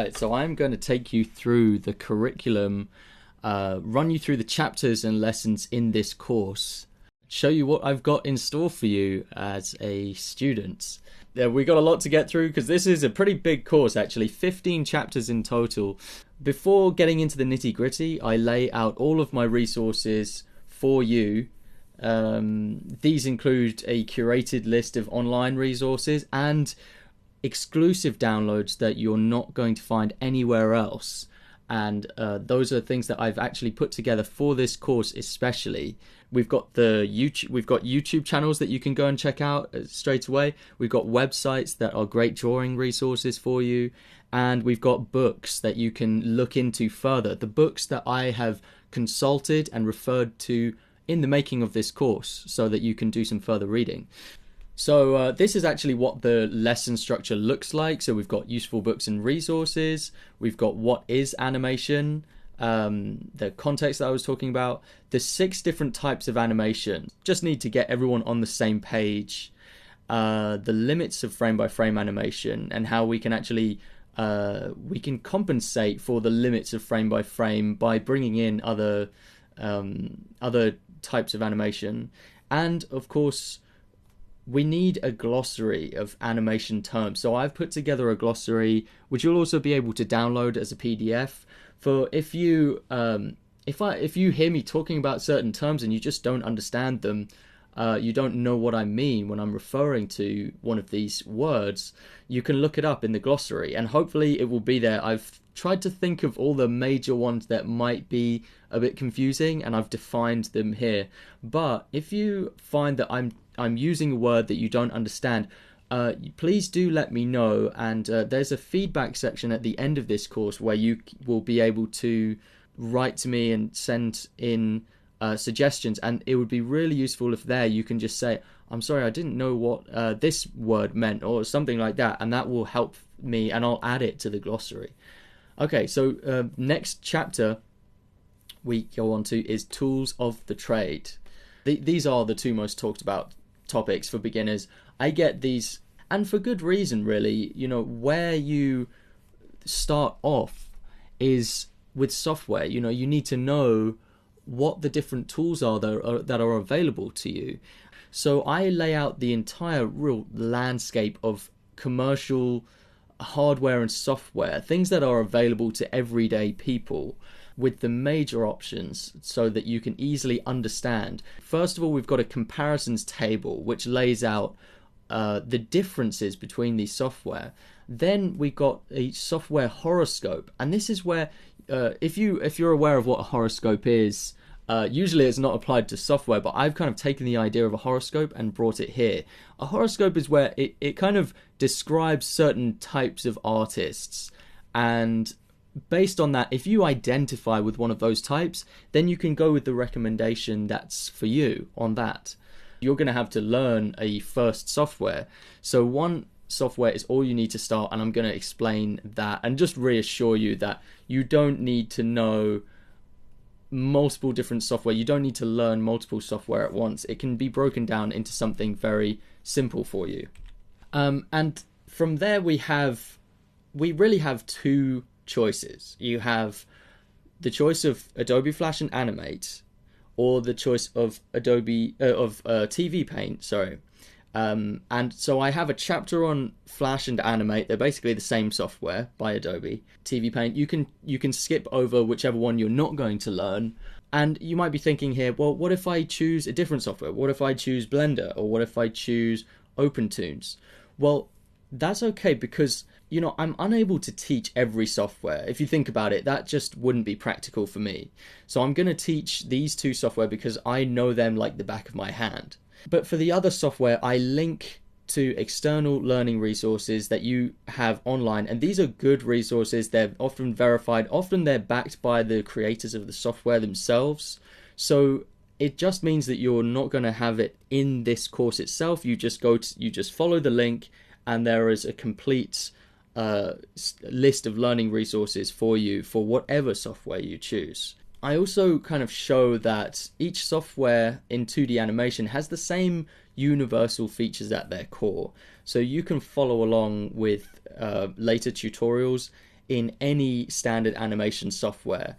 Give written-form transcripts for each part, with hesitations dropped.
right, so I'm going to take you through the curriculum, run you through the chapters and lessons in this course, show you what I've got in store for you as a student. Yeah, we got a lot to get through because this is a pretty big course actually, 15 chapters in total. Before getting into the nitty-gritty, I lay out all of my resources for you. These include a curated list of online resources and exclusive downloads that you're not going to find anywhere else, and those are things that I've actually put together for this course especially. We've got YouTube channels that you can go and check out straight away. We've got websites that are great drawing resources for you, and we've got books that you can look into further, the books that I have consulted and referred to in the making of this course so that you can do some further reading. So this is actually what the lesson structure looks like. So we've got useful books and resources. We've got what is animation, the context that I was talking about. There's 6 different types of animation. Just need to get everyone on the same page. The limits of frame-by-frame animation and how we can actually we can compensate for the limits of frame-by-frame by bringing in other types of animation. And of course, we need a glossary of animation terms. So I've put together a glossary, which you'll also be able to download as a PDF. For if you hear me talking about certain terms and you just don't understand them, you don't know what I mean when I'm referring to one of these words, you can look it up in the glossary and hopefully it will be there. I've tried to think of all the major ones that might be a bit confusing and I've defined them here. But if you find that I'm using a word that you don't understand, please do let me know, and there's a feedback section at the end of this course where you will be able to write to me and send in suggestions, and it would be really useful if there you can just say, I'm sorry, I didn't know what this word meant, or something like that, and that will help me and I'll add it to the glossary. Okay, so next chapter we go on to is tools of the trade. These are the 2 most talked about topics for beginners. I get these, and for good reason really. You know, where you start off is with software. You know, you need to know what the different tools are that are available to you. So I lay out the entire real landscape of commercial hardware and software, things that are available to everyday people, with the major options so that you can easily understand. First of all, we've got a comparisons table which lays out the differences between these software. Then we got a software horoscope, and this is where if you're aware of what a horoscope is, usually it's not applied to software, but I've kind of taken the idea of a horoscope and brought it here. A horoscope is where it kind of describes certain types of artists, and based on that, if you identify with one of those types, then you can go with the recommendation that's for you on that. You're going to have to learn a first software. So one software is all you need to start, and I'm going to explain that and just reassure you that you don't need to know multiple different software. You don't need to learn multiple software at once. It can be broken down into something very simple for you. And from there we really have 2 choices. You have the choice of Adobe Flash and Animate, or the choice of TV Paint. Sorry. And so I have a chapter on Flash and Animate. They're basically the same software by Adobe. TV Paint, you can skip over whichever one you're not going to learn. And you might be thinking here, well, what if I choose a different software? What if I choose Blender? Or what if I choose OpenTunes? Well, that's okay, because you know, I'm unable to teach every software. If you think about it, that just wouldn't be practical for me. So I'm going to teach these 2 software because I know them like the back of my hand. But for the other software, I link to external learning resources that you have online, and these are good resources. They're often verified, often they're backed by the creators of the software themselves. So it just means that you're not going to have it in this course itself. You just follow the link, and there is a complete list of learning resources for you for whatever software you choose. I also kind of show that each software in 2D animation has the same universal features at their core. So you can follow along with later tutorials in any standard animation software.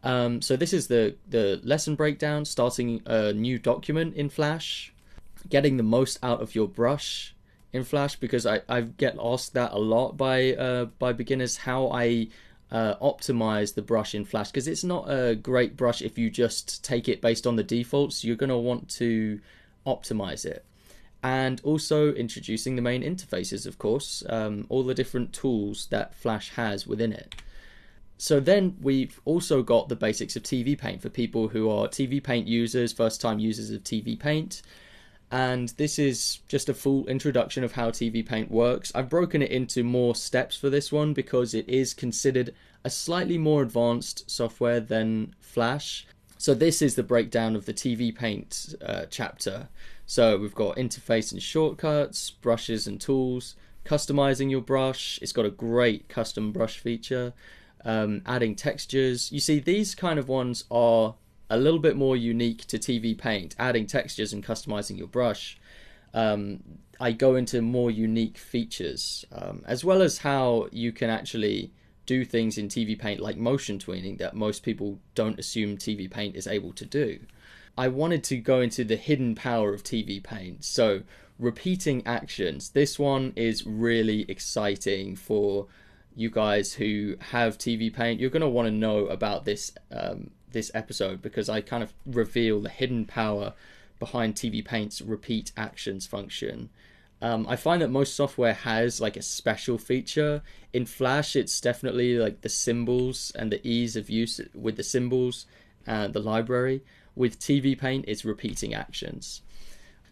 So this is the lesson breakdown, starting a new document in Flash, getting the most out of your brush in Flash, because I get asked that a lot by beginners, how I optimize the brush in Flash, because it's not a great brush if you just take it based on the defaults. You're going to want to optimize it. And also introducing the main interfaces, of course, all the different tools that Flash has within it. So then we've also got the basics of TV Paint for people who are TV Paint users, first time users of TV Paint. And this is just a full introduction of how TV Paint works. I've broken it into more steps for this one because it is considered a slightly more advanced software than Flash. So this is the breakdown of the TV Paint chapter. So we've got interface and shortcuts, brushes and tools, customizing your brush. It's got a great custom brush feature, adding textures. You see, these kind of ones are a little bit more unique to TV Paint, adding textures and customizing your brush. I go into more unique features, as well as how you can actually do things in TV Paint like motion tweening that most people don't assume TV Paint is able to do. I wanted to go into the hidden power of TV Paint. So repeating actions. This one is really exciting for you guys who have TV Paint. You're going to want to know about this this episode, because I kind of reveal the hidden power behind TV Paint's repeat actions function. I find that most software has like a special feature. In Flash, it's definitely like the symbols and the ease of use with the symbols and the library. With TV Paint, it's repeating actions.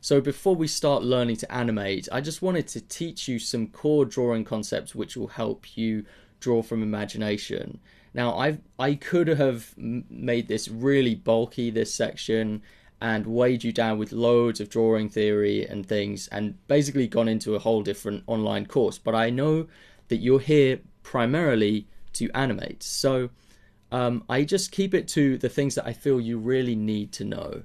So before we start learning to animate, I just wanted to teach you some core drawing concepts which will help you draw from imagination. Now, I could have made this really bulky, this section, and weighed you down with loads of drawing theory and things, and basically gone into a whole different online course. But I know that you're here primarily to animate. So I just keep it to the things that I feel you really need to know.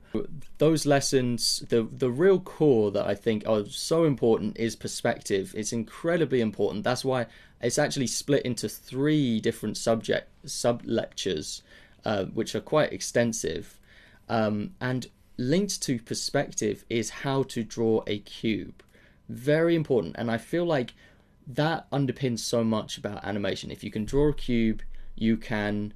Those lessons, the real core that I think are so important is perspective. It's incredibly important. That's why it's actually split into 3 different sub-lectures, which are quite extensive. And linked to perspective is how to draw a cube. Very important. And I feel like that underpins so much about animation. If you can draw a cube, you can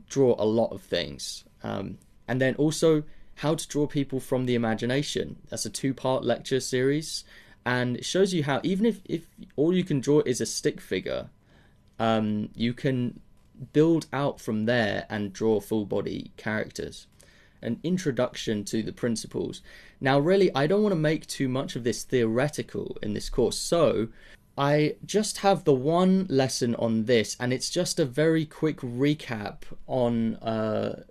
draw a lot of things. And then also how to draw people from the imagination. That's a 2-part lecture series, and it shows you how even if all you can draw is a stick figure, you can build out from there and draw full body characters. An introduction to the principles. Now really, I don't want to make too much of this theoretical in this course, so I just have the one lesson on this, and it's just a very quick recap on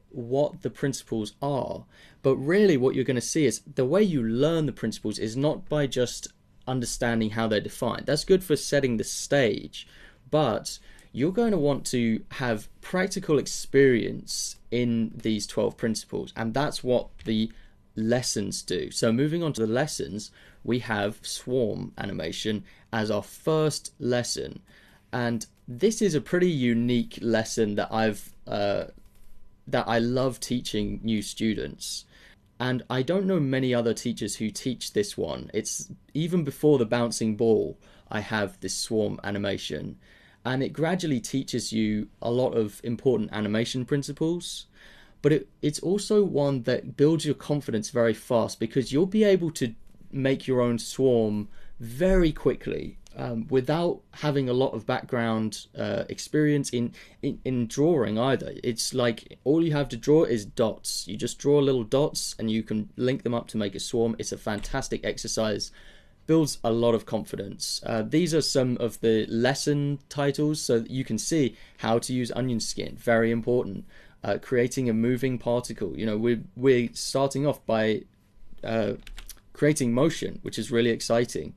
what the principles are. But really what you're going to see is the way you learn the principles is not by just understanding how they're defined. That's good for setting the stage, but you're going to want to have practical experience in these 12 principles, and that's what the lessons do. So moving on to the lessons, we have swarm animation as our first lesson, and this is a pretty unique lesson that I love teaching new students, and I don't know many other teachers who teach this one. It's even before the bouncing ball, I have this swarm animation, and it gradually teaches you a lot of important animation principles. But it's also one that builds your confidence very fast, because you'll be able to make your own swarm very quickly without having a lot of background experience in drawing either. It's like all you have to draw is dots. You just draw little dots and you can link them up to make a swarm. It's a fantastic exercise. Builds a lot of confidence. These are some of the lesson titles, so that you can see how to use onion skin. Very important. Creating a moving particle. You know, we're starting off by creating motion, which is really exciting.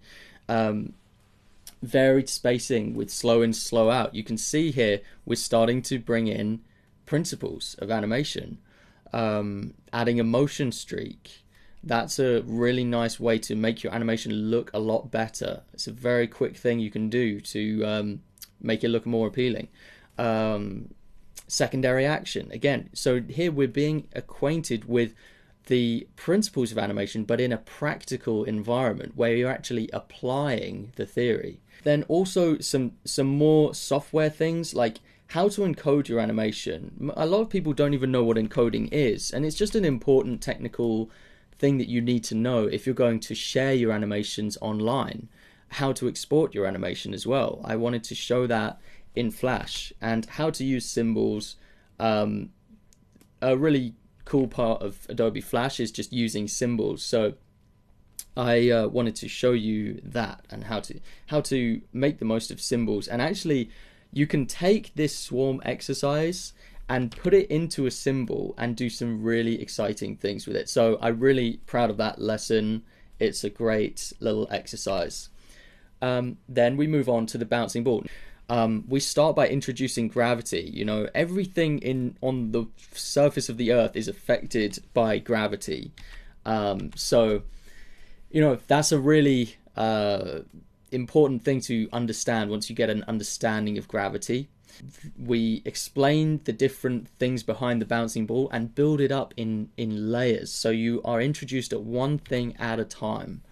Varied spacing with slow in, slow out. You can see here we're starting to bring in principles of animation. Adding a motion streak. That's a really nice way to make your animation look a lot better. It's a very quick thing you can do to make it look more appealing. Secondary action, again, so here we're being acquainted with the principles of animation, but in a practical environment where you're actually applying the theory. Then also some more software things like how to encode your animation. A lot of people don't even know what encoding is, and it's just an important technical thing that you need to know if you're going to share your animations online. How to export your animation as well. I wanted to show that in Flash, and how to use symbols. A really cool part of Adobe Flash is just using symbols. So I wanted to show you that and how to make the most of symbols. And actually, you can take this swarm exercise and put it into a symbol and do some really exciting things with it. So I'm really proud of that lesson. It's a great little exercise. Then we move on to the bouncing ball. We start by introducing gravity. You know, everything on the surface of the earth is affected by gravity. So, you know, that's a really important thing to understand once you get an understanding of gravity. We explain the different things behind the bouncing ball and build it up in layers. So you are introduced at one thing at a time.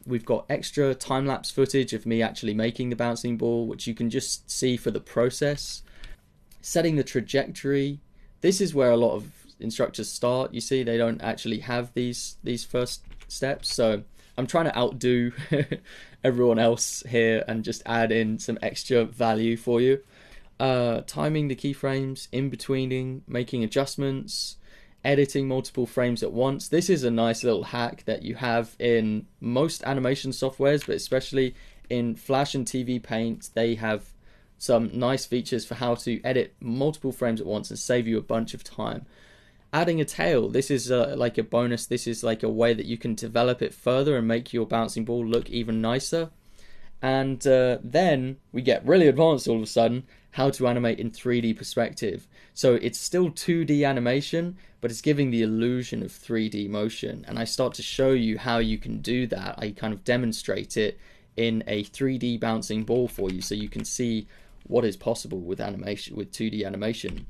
We've got extra time-lapse footage of me actually making the bouncing ball, which you can just see for the process. Setting the trajectory. This is where a lot of instructors start. You see, they don't actually have these first steps. So I'm trying to outdo everyone else here and just add in some extra value for you. Timing the keyframes, in-betweening, making adjustments, editing multiple frames at once. This is a nice little hack that you have in most animation softwares, but especially in Flash and TV Paint. They have some nice features for how to edit multiple frames at once and save you a bunch of time. Adding a tail, this is like a bonus. This is like a way that you can develop it further and make your bouncing ball look even nicer. And then we get really advanced all of a sudden, how to animate in 3D perspective. So it's still 2D animation, but it's giving the illusion of 3D motion. And I start to show you how you can do that. I kind of demonstrate it in a 3D bouncing ball for you so you can see what is possible with animation, with 2D animation.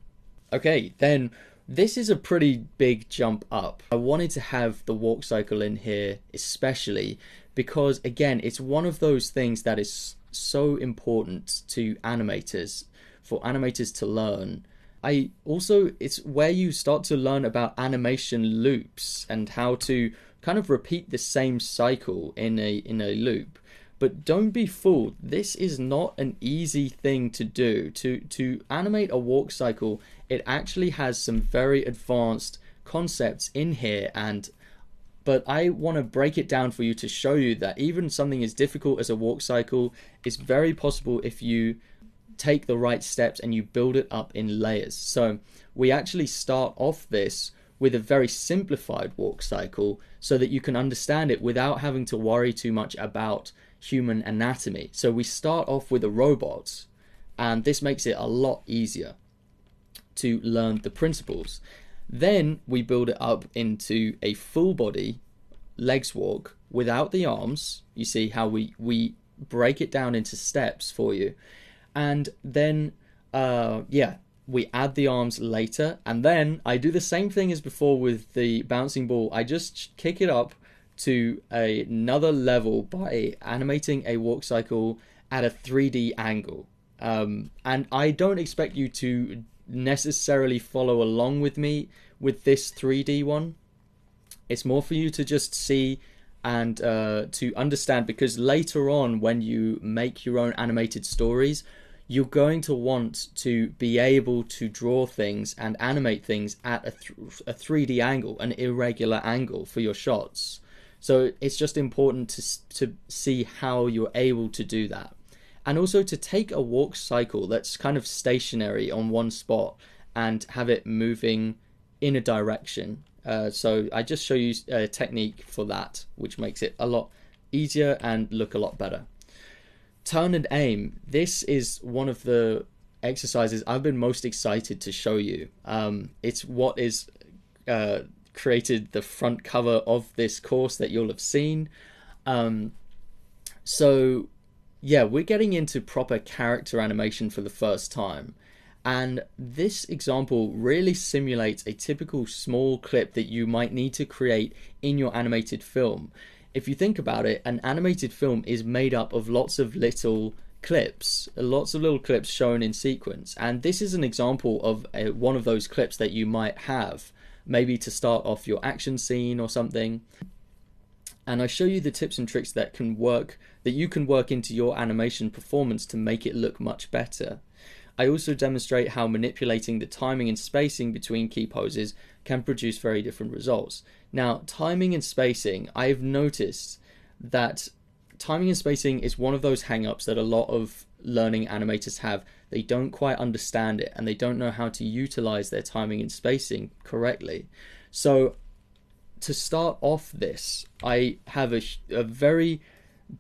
Okay, then this is a pretty big jump up. I wanted to have the walk cycle in here, especially because, again, it's one of those things that is so important to animators, for animators to learn. It's where you start to learn about animation loops and how to kind of repeat the same cycle in a loop. But don't be fooled, this is not an easy thing to do. To animate a walk cycle, it actually has some very advanced concepts in here, but I want to break it down for you to show you that even something as difficult as a walk cycle is very possible if you take the right steps and you build it up in layers. So we actually start off this with a very simplified walk cycle so that you can understand it without having to worry too much about human anatomy. So we start off with a robot, and this makes it a lot easier to learn the principles. Then we build it up into a full body legs walk without the arms. You see how we break it down into steps for you. And then, we add the arms later. And then I do the same thing as before with the bouncing ball. I just kick it up to another level by animating a walk cycle at a 3D angle. And I don't expect you to necessarily follow along with me with this 3D one. It's more for you to just see and to understand, because later on when you make your own animated stories, you're going to want to be able to draw things and animate things at a 3D angle, an irregular angle for your shots. So it's just important to see how you're able to do that. And also to take a walk cycle that's kind of stationary on one spot and have it moving in a direction. So I just show you a technique for that, which makes it a lot easier and look a lot better. Turn and aim. This is one of the exercises I've been most excited to show you. It's what is created the front cover of this course that you'll have seen. So yeah, we're getting into proper character animation for the first time. And this example really simulates a typical small clip that you might need to create in your animated film. If you think about it, an animated film is made up of lots of little clips, shown in sequence. And this is an example of one of those clips that you might have, maybe to start off your action scene or something. And I show you the tips and tricks that you can work into your animation performance to make it look much better. I also demonstrate how manipulating the timing and spacing between key poses can produce very different results. Now, timing and spacing, I've noticed that timing and spacing is one of those hang-ups that a lot of learning animators have. They don't quite understand it, and they don't know how to utilize their timing and spacing correctly. So to start off this, I have a very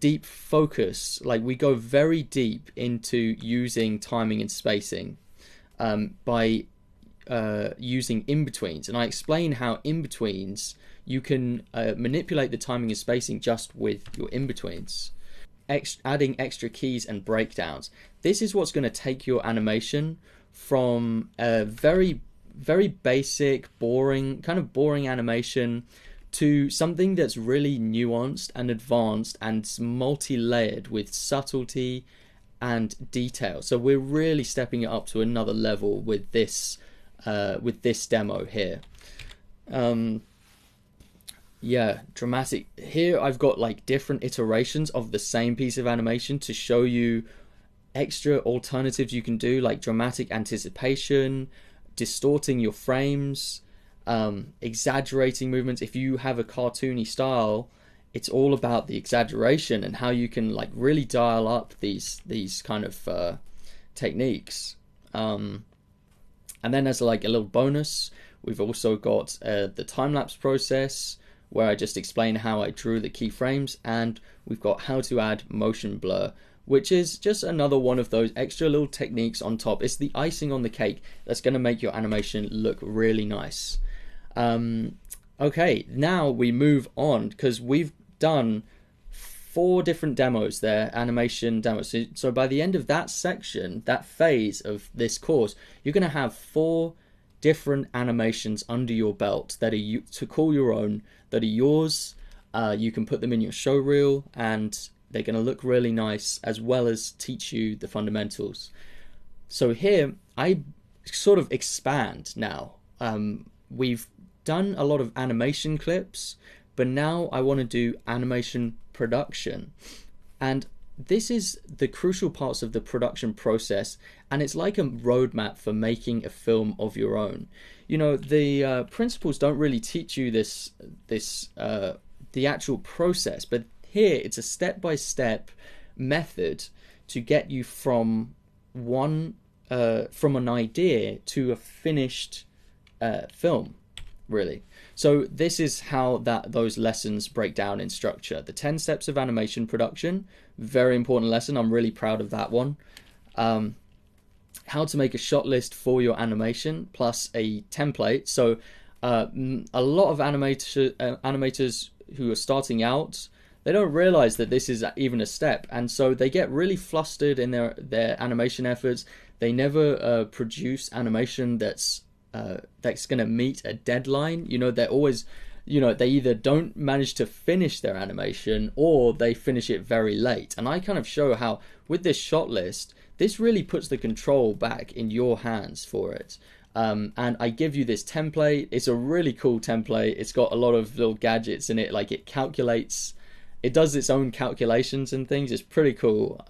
deep focus, like we go very deep into using timing and spacing by using in-betweens, and I explain how in-betweens you can manipulate the timing and spacing just with your in-betweens, adding extra keys and breakdowns. This is what's going to take your animation from a very basic, boring animation to something that's really nuanced and advanced and multi-layered with subtlety and detail. So we're really stepping it up to another level with this demo here. Yeah, dramatic. Here I've got like different iterations of the same piece of animation to show you extra alternatives you can do, like dramatic anticipation, distorting your frames, exaggerating movements. If you have a cartoony style, it's all about the exaggeration and how you can like really dial up these kind of techniques. And then as like a little bonus, we've also got the time-lapse process, where I just explain how I drew the keyframes, and we've got how to add motion blur, which is just another one of those extra little techniques on top. It's the icing on the cake that's going to make your animation look really nice. Okay, now we move on, because we've done 4 different demos there, animation demos. So by the end of that section, that phase of this course, you're going to have 4 different animations under your belt that are to call your own, that are yours. You can put them in your show reel, and they're going to look really nice, as well as teach you the fundamentals. So here I sort of expand now. We've done a lot of animation clips, but now I want to do animation production. And this is the crucial parts of the production process, and it's like a roadmap for making a film of your own. You know, the principles don't really teach you the actual process, but here it's a step-by-step method to get you from an idea to a finished film, really. So this is how those lessons break down in structure. The 10 steps of animation production, very important lesson. I'm really proud of that one. How to make a shot list for your animation, plus a template. So a lot of animators who are starting out, they don't realize that this is even a step, and so they get really flustered in their animation efforts. They never produce animation that's going to meet a deadline. You know, they're always, they either don't manage to finish their animation, or they finish it very late. And I kind of show how with this shot list, this really puts the control back in your hands for it. And I give you this template. It's a really cool template. It's got a lot of little gadgets in it, like it calculates, it does its own calculations and things. It's pretty cool.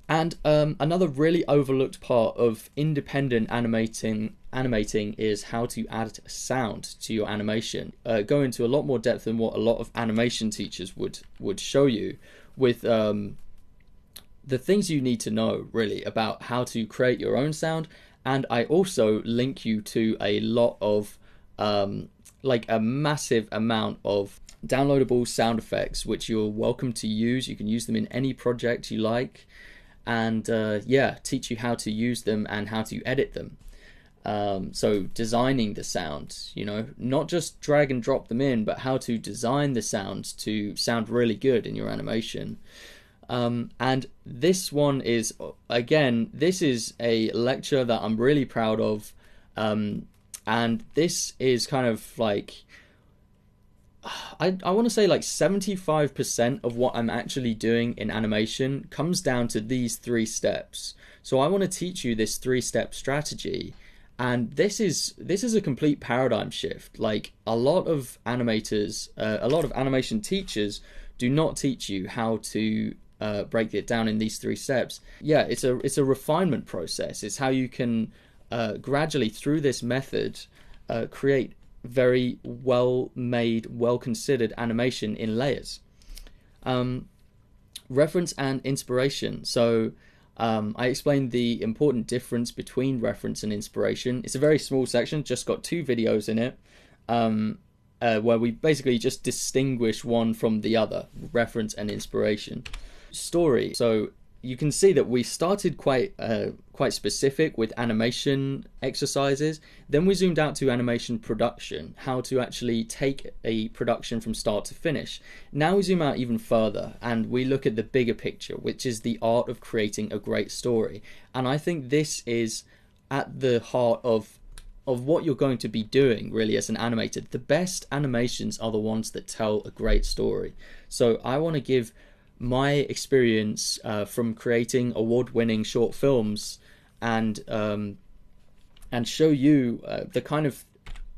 And another really overlooked part of independent animating is how to add sound to your animation. Go into a lot more depth than what a lot of animation teachers would show you, with the things you need to know really about how to create your own sound. And I also link you to a lot of like a massive amount of downloadable sound effects, which you're welcome to use. You can use them in any project you like, and yeah, teach you how to use them and how to edit them. So designing the sounds, not just drag and drop them in, but how to design the sounds to sound really good in your animation. And this one is, again, this is a lecture that I'm really proud of. And this is kind of like, I want to say like 75% of what I'm actually doing in animation comes down to these 3 steps. So I want to teach you this 3-step strategy. And this is a complete paradigm shift. Like, a lot of animators, a lot of animation teachers do not teach you how to break it down in these 3 steps. Yeah, it's a refinement process. It's how you can gradually, through this method, create very well made, well considered animation in layers. Reference and inspiration. So I explained the important difference between reference and inspiration. It's a very small section, just got 2 videos in it, where we basically just distinguish one from the other, reference and inspiration. Story. So you can see that we started quite specific with animation exercises. Then we zoomed out to animation production, how to actually take a production from start to finish. Now we zoom out even further and we look at the bigger picture, which is the art of creating a great story. And I think this is at the heart of what you're going to be doing really as an animator. The best animations are the ones that tell a great story. So I want to give my experience from creating award-winning short films and show you the kind of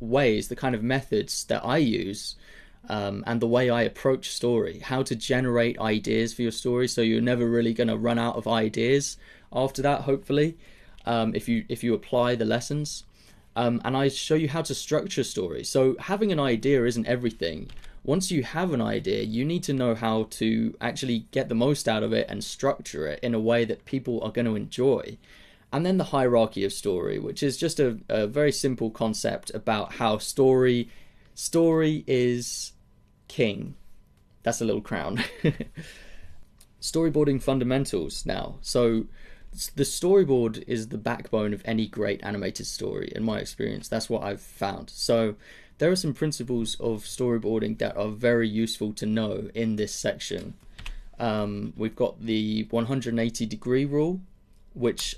ways, the kind of methods that I use, and the way I approach story, how to generate ideas for your story, so you're never really going to run out of ideas after that, hopefully, if you apply the lessons. And I show you how to structure stories. So having an idea isn't everything. Once you have an idea, you need to know how to actually get the most out of it and structure it in a way that people are going to enjoy. And then the hierarchy of story, which is just a very simple concept about how story is king. That's a little crown. Storyboarding fundamentals now. So the storyboard is the backbone of any great animated story, in my experience. That's what I've found. So there are some principles of storyboarding that are very useful to know in this section. We've got the 180-degree rule, which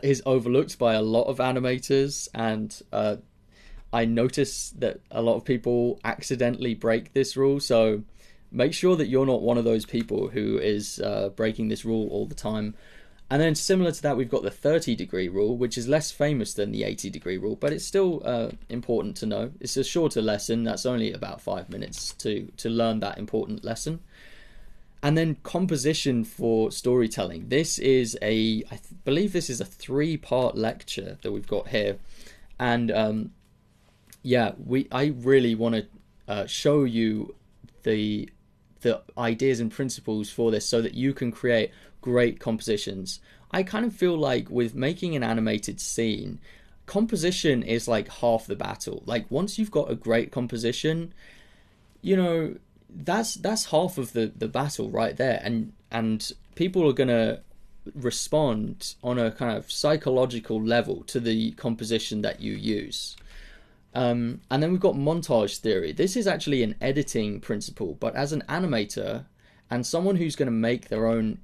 is overlooked by a lot of animators, and I notice that a lot of people accidentally break this rule, so make sure that you're not one of those people who is breaking this rule all the time. And then similar to that, we've got the 30-degree rule, which is less famous than the 80-degree rule, but it's still important to know. It's a shorter lesson. That's only about 5 minutes to learn that important lesson. And then composition for storytelling. This is I believe this is a 3-part lecture that we've got here. And I really want to show you the ideas and principles for this so that you can create great compositions. I kind of feel like with making an animated scene, composition is like half the battle. Like, once you've got a great composition, that's half of the battle right there, and people are gonna respond on a kind of psychological level to the composition that you use. And then we've got montage theory. This is actually an editing principle, but as an animator and someone who's going to make their own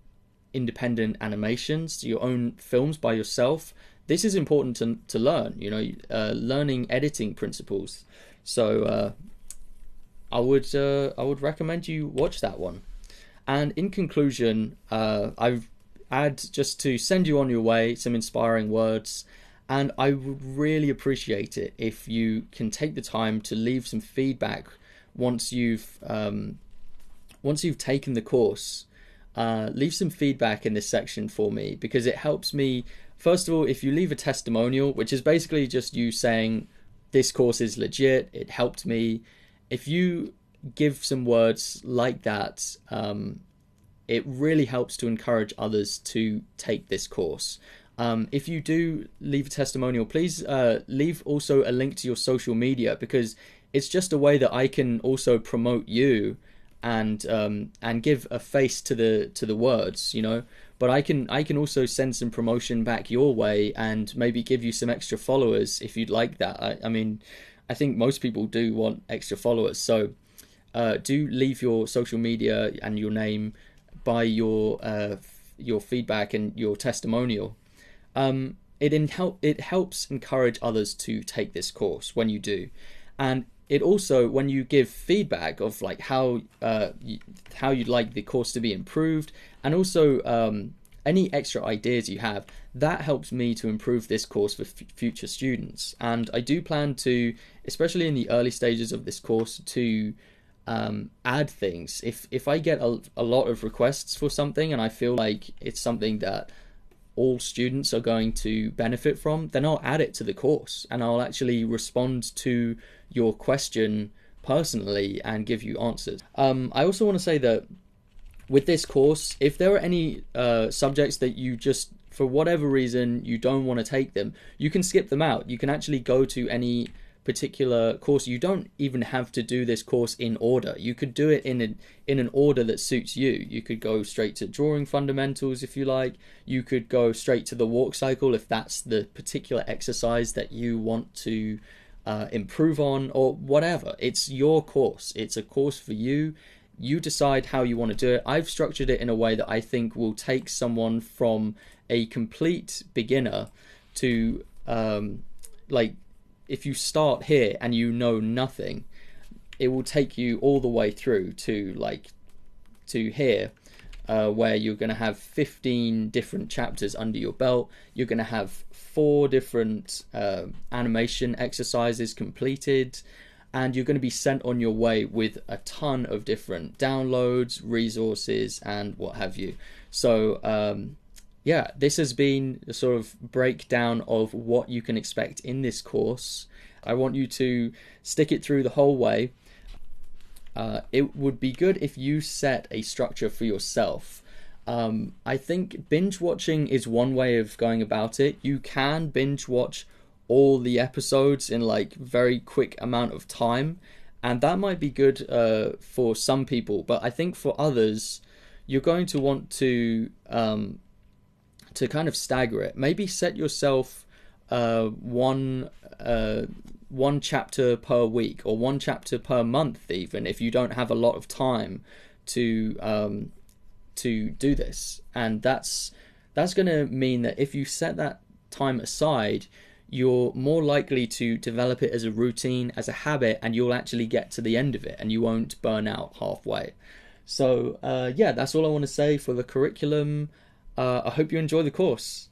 independent animations, your own films by yourself, this is important to learn, learning editing principles. So I would recommend you watch that one. And in conclusion, I've had just to send you on your way some inspiring words, and I would really appreciate it if you can take the time to leave some feedback once you've taken the course. Leave some feedback in this section for me, because it helps me. First of all, if you leave a testimonial, which is basically just you saying this course is legit, it helped me. If you give some words like that, it really helps to encourage others to take this course. If you do leave a testimonial, please leave also a link to your social media, because it's just a way that I can also promote you and give a face to the words, but I can also send some promotion back your way and maybe give you some extra followers if you'd like that. I mean, I think most people do want extra followers, so do leave your social media and your name by your feedback and your testimonial. It helps encourage others to take this course when you do, and it also, when you give feedback of like how you'd like the course to be improved, and also any extra ideas you have, that helps me to improve this course for future students. And I do plan to, especially in the early stages of this course, to add things. If I get a lot of requests for something and I feel like it's something that all students are going to benefit from, then I'll add it to the course and I'll actually respond to your question personally and give you answers. I also want to say that with this course, if there are any subjects that you just, for whatever reason, you don't want to take them, you can skip them out. You can actually go to any particular course. You don't even have to do this course in order. You could do it in an order that suits you. You could go straight to drawing fundamentals if you like. You could go straight to the walk cycle if that's the particular exercise that you want to improve on, or whatever. It's your course. It's a course for you. You decide how you want to do it. I've structured it in a way that I think will take someone from a complete beginner to like, if you start here and you know nothing, it will take you all the way through to here, where you're going to have 15 different chapters under your belt. You're going to have 4 different animation exercises completed, and you're going to be sent on your way with a ton of different downloads, resources, and what have you. So yeah, this has been a sort of breakdown of what you can expect in this course. I want you to stick it through the whole way. It would be good if you set a structure for yourself. I think binge watching is one way of going about it. You can binge watch all the episodes in like very quick amount of time, and that might be good for some people, but I think for others, you're going to want to kind of stagger it. Maybe set yourself one chapter per week, or one chapter per month, even if you don't have a lot of time to do this. And that's going to mean that if you set that time aside, you're more likely to develop it as a routine, as a habit, and you'll actually get to the end of it and you won't burn out halfway. So yeah, that's all I want to say for the curriculum. I hope you enjoy the course.